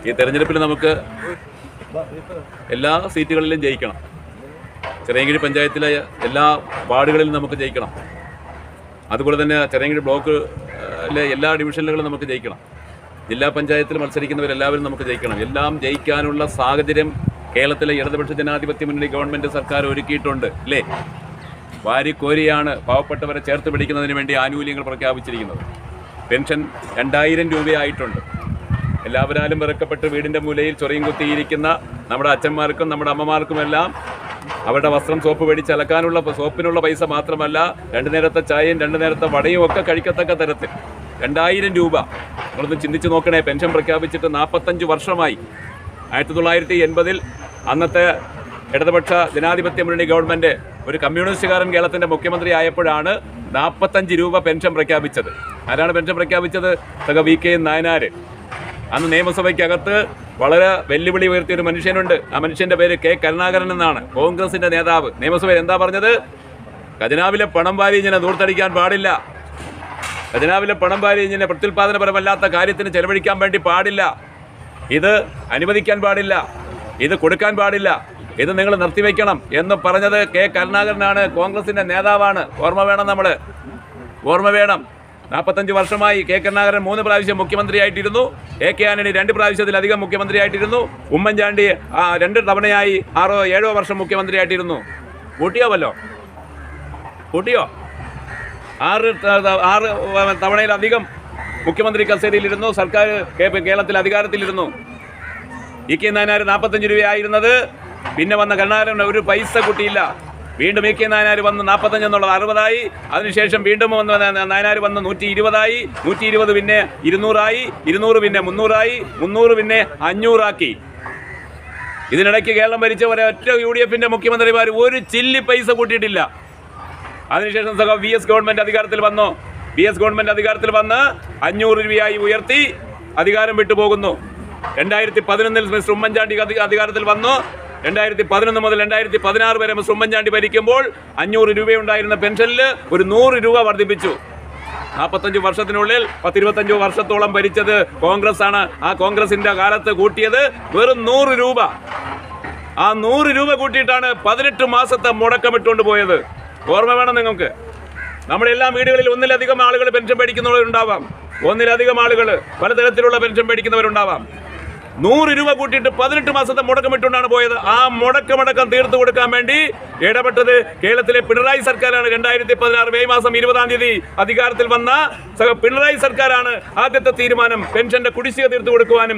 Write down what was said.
ഈ തെരഞ്ഞെടുപ്പിൽ നമുക്ക് എല്ലാ സീറ്റുകളിലും ജയിക്കണം. ചിറയൻകീഴ് പഞ്ചായത്തിലെ എല്ലാ വാർഡുകളിലും നമുക്ക് ജയിക്കണം. അതുപോലെ തന്നെ ചിറയൻകീഴ് ബ്ലോക്കിലെ എല്ലാ ഡിവിഷനുകളിലും നമുക്ക് ജയിക്കണം. ജില്ലാ പഞ്ചായത്തിൽ മത്സരിക്കുന്നവരെല്ലാവരും നമുക്ക് ജയിക്കണം. എല്ലാം ജയിക്കാനുള്ള സാഹചര്യം കേരളത്തിലെ ഇടതുപക്ഷ ജനാധിപത്യ മുന്നണി ഗവൺമെൻറ് സർക്കാർ ഒരുക്കിയിട്ടുണ്ട് അല്ലേ? വാരിക്കോരിയാണ് പാവപ്പെട്ടവരെ ചേർത്ത് പിടിക്കുന്നതിന് വേണ്ടി ആനുകൂല്യങ്ങൾ പ്രഖ്യാപിച്ചിരിക്കുന്നത്. പെൻഷൻ 2000 രൂപയായിട്ടുണ്ട്. എല്ലാവരാലും വെറുക്കപ്പെട്ട് വീടിൻ്റെ മൂലയിൽ ചൊറിയും കുത്തിയിരിക്കുന്ന നമ്മുടെ അച്ഛന്മാർക്കും നമ്മുടെ അമ്മമാർക്കുമെല്ലാം അവരുടെ വസ്ത്രം സോപ്പ് മേടിച്ച് അലക്കാനുള്ള സോപ്പിനുള്ള പൈസ മാത്രമല്ല, 2 നേരത്തെ ചായയും 2 നേരത്തെ വടയും ഒക്കെ കഴിക്കത്തക്ക തരത്തിൽ 2000 രൂപ. നിങ്ങളൊന്ന് ചിന്തിച്ച് നോക്കണേ. പെൻഷൻ പ്രഖ്യാപിച്ചിട്ട് 45 വർഷമായി. 1980-ൽ അന്നത്തെ ഇടതുപക്ഷ ജനാധിപത്യ മുന്നണി ഗവൺമെൻറ് ഒരു കമ്മ്യൂണിസ്റ്റുകാരൻ കേരളത്തിൻ്റെ മുഖ്യമന്ത്രി ആയപ്പോഴാണ് 45 രൂപ പെൻഷൻ പ്രഖ്യാപിച്ചത്. ആരാണ് പെൻഷൻ പ്രഖ്യാപിച്ചത്? സഖ വി കെ നായനാർ. അന്ന് നിയമസഭയ്ക്കകത്ത് വളരെ വെല്ലുവിളി ഉയർത്തിയൊരു മനുഷ്യനുണ്ട്. ആ മനുഷ്യൻ്റെ പേര് കെ കരുണാകരൻ എന്നാണ്, കോൺഗ്രസിൻ്റെ നേതാവ്. നിയമസഭയിൽ എന്താ പറഞ്ഞത്? ഖജനാവിലെ പണം വാരി ഇങ്ങനെ ദൂർത്തടിക്കാൻ പാടില്ല. ഖജനാവിലെ പണം വാരി ഇങ്ങനെ പ്രത്യുൽപാദനപരമല്ലാത്ത കാര്യത്തിന് ചെലവഴിക്കാൻ വേണ്ടി പാടില്ല. ഇത് അനുവദിക്കാൻ പാടില്ല, ഇത് കൊടുക്കാൻ പാടില്ല, ഇത് നിങ്ങൾ നിർത്തിവെക്കണം എന്ന് പറഞ്ഞത് കെ കരുണാകരനാണ്, കോൺഗ്രസിൻ്റെ നേതാവാണ്. ഓർമ്മ വേണം, നമ്മൾ ഓർമ്മ വേണം. 45 വർഷമായി കെ കരുണാകരൻ 3 പ്രാവശ്യം മുഖ്യമന്ത്രിയായിട്ടിരുന്നു. എ കെ ആന്റണി 2 പ്രാവശ്യത്തിലധികം മുഖ്യമന്ത്രിയായിട്ടിരുന്നു. ഉമ്മൻചാണ്ടി 2 തവണയായി 6-7 വർഷം മുഖ്യമന്ത്രിയായിട്ടിരുന്നു. കൂട്ടിയോ? 6 തവണയിലധികം മുഖ്യമന്ത്രി കസേരയിലിരുന്നു. സർക്കാർ കേരളത്തിൽ അധികാരത്തിലിരുന്നു. ഇ കെ നായനാർ 45 രൂപയായിരുന്നത്. പിന്നെ വന്ന കരുണാകരൻ ഒരു പൈസ കൂട്ടിയില്ല. വീണ്ടും ഇ കെ നായനാർ വന്ന് 45 എന്നുള്ളത് 60ആയി. അതിനുശേഷം വീണ്ടും വന്ന് നായനാർ വന്ന് 120ആയി. 120 പിന്നെ 200ആയി. 200 പിന്നെ 300ആയി. 300 പിന്നെ 500ആക്കി. ഇതിനിടയ്ക്ക് കേരളം ഭരിച്ച ഒരൊറ്റ UDF-ന്റെ മുഖ്യമന്ത്രിമാർ ഒരു ചില്ലി പൈസ കൂട്ടിയിട്ടില്ല. അതിനുശേഷം സഖ വി എസ് ഗവൺമെൻറ് അധികാരത്തിൽ വന്നു. ഗവൺമെൻറ് അധികാരത്തിൽ വന്ന് 500 രൂപയായി ഉയർത്തി അധികാരം വിട്ടുപോകുന്നു. 2011-ൽ മിസ്റ്റർ ഉമ്മൻചാണ്ടി അധികാരത്തിൽ വന്നു. 2011 മുതൽ 2016 വരെ മിസ്റ്റർ ഉമ്മൻചാണ്ടി ഭരിക്കുമ്പോൾ 500 രൂപയുണ്ടായിരുന്ന പെൻഷനിൽ ഒരു 100 രൂപ വർദ്ധിപ്പിച്ചു. 45 വർഷത്തിനുള്ളിൽ 10-25 വർഷത്തോളം ഭരിച്ചത് കോൺഗ്രസ് ആണ്. ആ കോൺഗ്രസിന്റെ കാലത്ത് കൂട്ടിയത് വെറും 100 രൂപ. ആ 100 രൂപ കൂട്ടിയിട്ടാണ് 18 മാസത്തെ മുടക്കമിട്ടുകൊണ്ട് പോയത്. ഓർമ്മ വേണം നിങ്ങൾക്ക്. നമ്മുടെ എല്ലാ വീടുകളിൽ ഒന്നിലധികം ആളുകൾ പെൻഷൻ മേടിക്കുന്നവരുണ്ടാവാം. ഒന്നിലധികം ആളുകൾ പലതരത്തിലുള്ള പെൻഷൻ മേടിക്കുന്നവരുണ്ടാവാം. 100 രൂപ കൂട്ടിയിട്ട് 18 മാസത്തെ മുടക്കമിട്ടുകൊണ്ടാണ് പോയത്. ആ മുടക്കം തീർത്തു കൊടുക്കാൻ വേണ്ടി ഇടപെട്ടത് കേരളത്തിലെ പിണറായി സർക്കാരാണ്. 2016 മെയ് മാസം 20-ാം തീയതി അധികാരത്തിൽ വന്ന പിണറായി സർക്കാരാണ് ആദ്യത്തെ തീരുമാനം പെൻഷന്റെ കുടിശ്ശിക തീർത്തു കൊടുക്കുവാനും